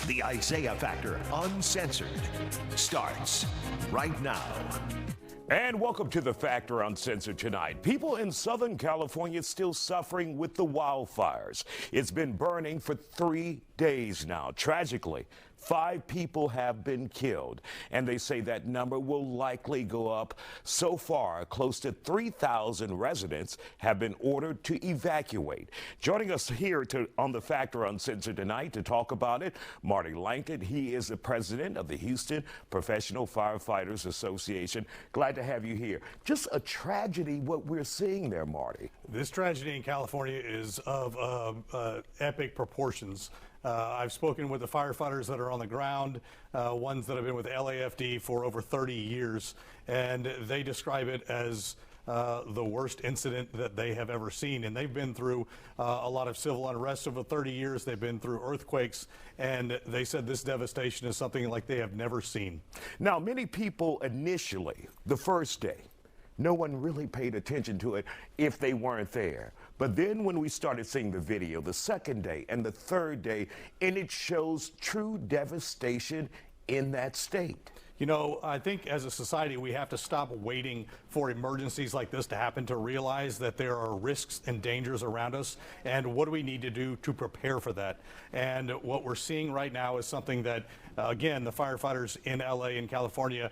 The Isaiah Factor Uncensored starts right now. And welcome to The Factor Uncensored tonight. People in Southern California still suffering with the wildfires. It's been burning for 3 days now. Tragically, 5 people have been killed, and they say that number will likely go up. So far, close to 3,000 residents have been ordered to evacuate. Joining us here on The Factor Uncensored tonight to talk about it, Marty Lancton. He is the president of the Houston Professional Firefighters Association. Glad to have you here. Just a tragedy what we're seeing there, Marty. This tragedy in California is of epic proportions. I've spoken with the firefighters that are on the ground, ones that have been with LAFD for over 30 years, and they describe it as the worst incident that they have ever seen. And they've been through a lot of civil unrest over 30 years. They've been through earthquakes, and they said this devastation is something like they have never seen. Now, many people initially, the first day, no one really paid attention to it if they weren't there. But then when we started seeing the video, the second day and the third day, and it shows true devastation in that state. You know, I think as a society, we have to stop waiting for emergencies like this to happen to realize that there are risks and dangers around us. And what do we need to do to prepare for that? And what we're seeing right now is something that, again, the firefighters in LA and California,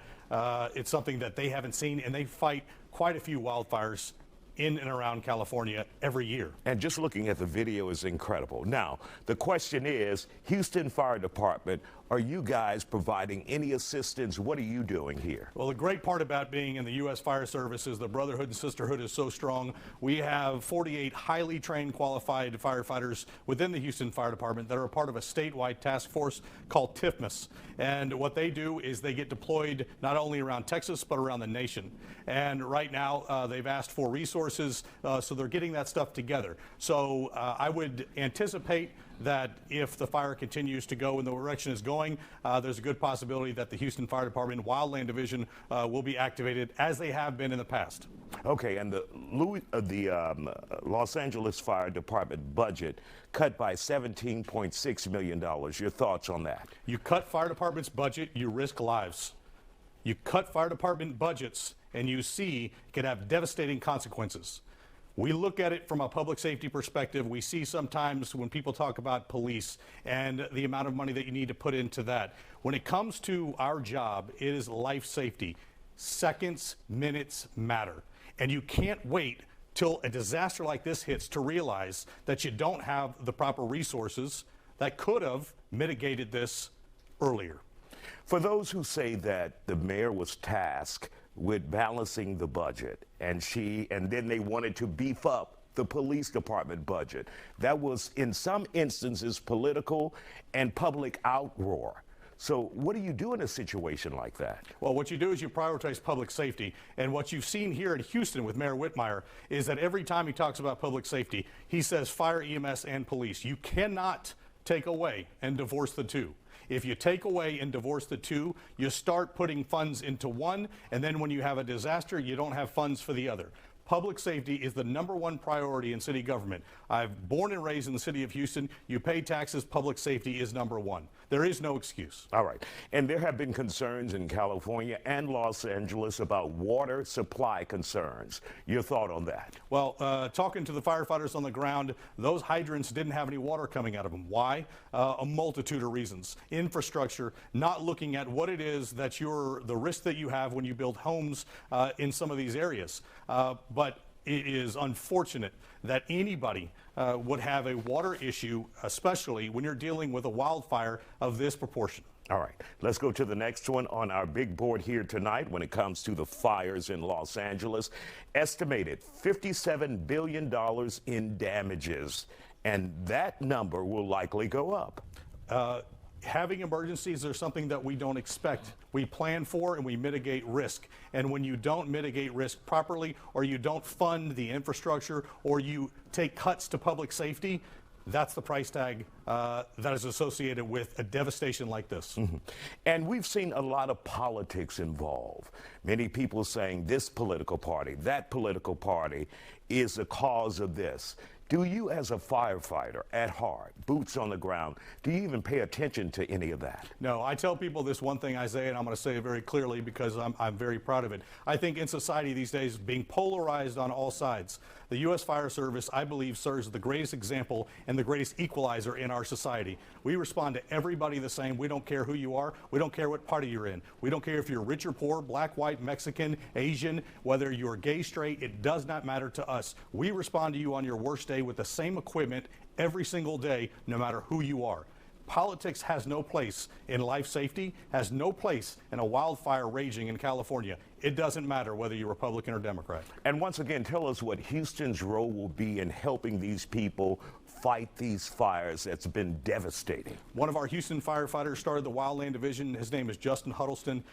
it's something that they haven't seen, and they fight quite a few wildfires in and around California every year. And just looking at the video is incredible. Now, the question is, Houston Fire Department, are you guys providing any assistance? What are you doing here? Well, the great part about being in the U.S. Fire Service is the brotherhood and sisterhood is so strong. We have 48 highly trained, qualified firefighters within the Houston Fire Department that are a part of a statewide task force called TIFMAS. And what they do is they get deployed not only around Texas, but around the nation. And right now, they've asked for resources, so they're getting that stuff together. So I would anticipate that if the fire continues to go in the direction it's going, there's a good possibility that the Houston Fire Department Wildland Division will be activated as they have been in the past. Okay, and the Los Angeles Fire Department budget cut by $17.6 million. Your thoughts on that? You cut fire department's budget, you risk lives. You cut fire department budgets, and you see it could have devastating consequences. We look at it from a public safety perspective. We see sometimes when people talk about police and the amount of money that you need to put into that. When it comes to our job, it is life safety. Seconds, minutes matter. And you can't wait till a disaster like this hits to realize that you don't have the proper resources that could have mitigated this earlier. For those who say that the mayor was tasked with balancing the budget, and then they wanted to beef up the police department budget, that was in some instances political and public outroar. So what do you do in a situation like that? Well, what you do is you prioritize public safety. And what you've seen here in Houston with Mayor Whitmire is that every time he talks about public safety, he says fire, EMS, and police. You cannot take away and divorce the two. If you take away and divorce the two, you start putting funds into one, and then when you have a disaster, you don't have funds for the other. Public safety is the #1 priority in city government. I've born and raised in the city of Houston. You pay taxes, public safety is #1. There is no excuse. All right. And there have been concerns in California and Los Angeles about water supply concerns. Your thought on that? Well, talking to the firefighters on the ground, those hydrants didn't have any water coming out of them. Why? A multitude of reasons. Infrastructure, not looking at what it is that the risk that you have when you build homes in some of these areas. But it is unfortunate that anybody would have a water issue, especially when you're dealing with a wildfire of this proportion. All right, let's go to the next one on our big board here tonight when it comes to the fires in Los Angeles. Estimated $57 billion in damages, and that number will likely go up. Having emergencies are something that we don't expect. We plan for and we mitigate risk. And when you don't mitigate risk properly, or you don't fund the infrastructure, or you take cuts to public safety, that's the price tag that is associated with a devastation like this. Mm-hmm. And we've seen a lot of politics involved. Many people saying this political party, that political party is the cause of this. Do you, as a firefighter at heart, boots on the ground, do you even pay attention to any of that? No, I tell people this one thing, Isaiah, and I'm going to say it very clearly because I'm very proud of it. I think in society these days, being polarized on all sides, the U.S. Fire Service, I believe, serves the greatest example and the greatest equalizer in our society. We respond to everybody the same. We don't care who you are. We don't care what party you're in. We don't care if you're rich or poor, black, white, Mexican, Asian, whether you're gay, straight. It does not matter to us. We respond to you on your worst day with the same equipment every single day, no matter who you are. Politics has no place in life safety, has no place in a wildfire raging in California. It doesn't matter whether you're Republican or Democrat. And once again, tell us what Houston's role will be in helping these people fight these fires that's been devastating. One of our Houston firefighters started the Wildland Division. His name is Justin Huddleston.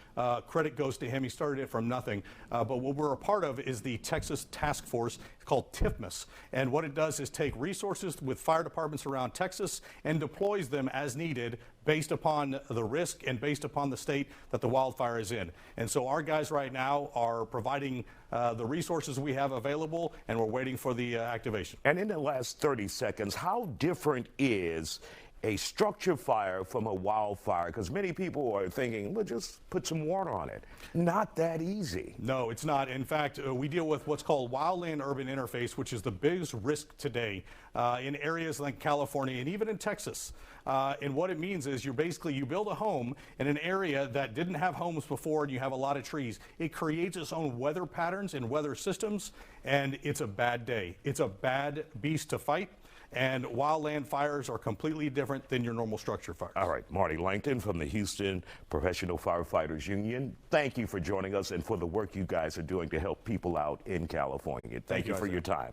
Credit goes to him. He started it from nothing. But what we're a part of is the Texas Task Force. It's called TIFMAS. And what it does is take resources with fire departments around Texas and deploys them as needed based upon the risk and based upon the state that the wildfire is in. And so our guys right now are providing the resources we have available, and we're waiting for the activation. And in the last 30 seconds, how different is a structure fire from a wildfire? Because many people are thinking, well, just put some water on it. Not that easy. No, it's not. In fact, we deal with what's called wildland-urban interface, which is the biggest risk today in areas like California and even in Texas. And what it means is you build a home in an area that didn't have homes before and you have a lot of trees. It creates its own weather patterns and weather systems, and it's a bad day. It's a bad beast to fight. And wildland fires are completely different than your normal structure fires. All right, Marty Lancton from the Houston Professional Firefighters Union, thank you for joining us and for the work you guys are doing to help people out in California. Thank you for your time.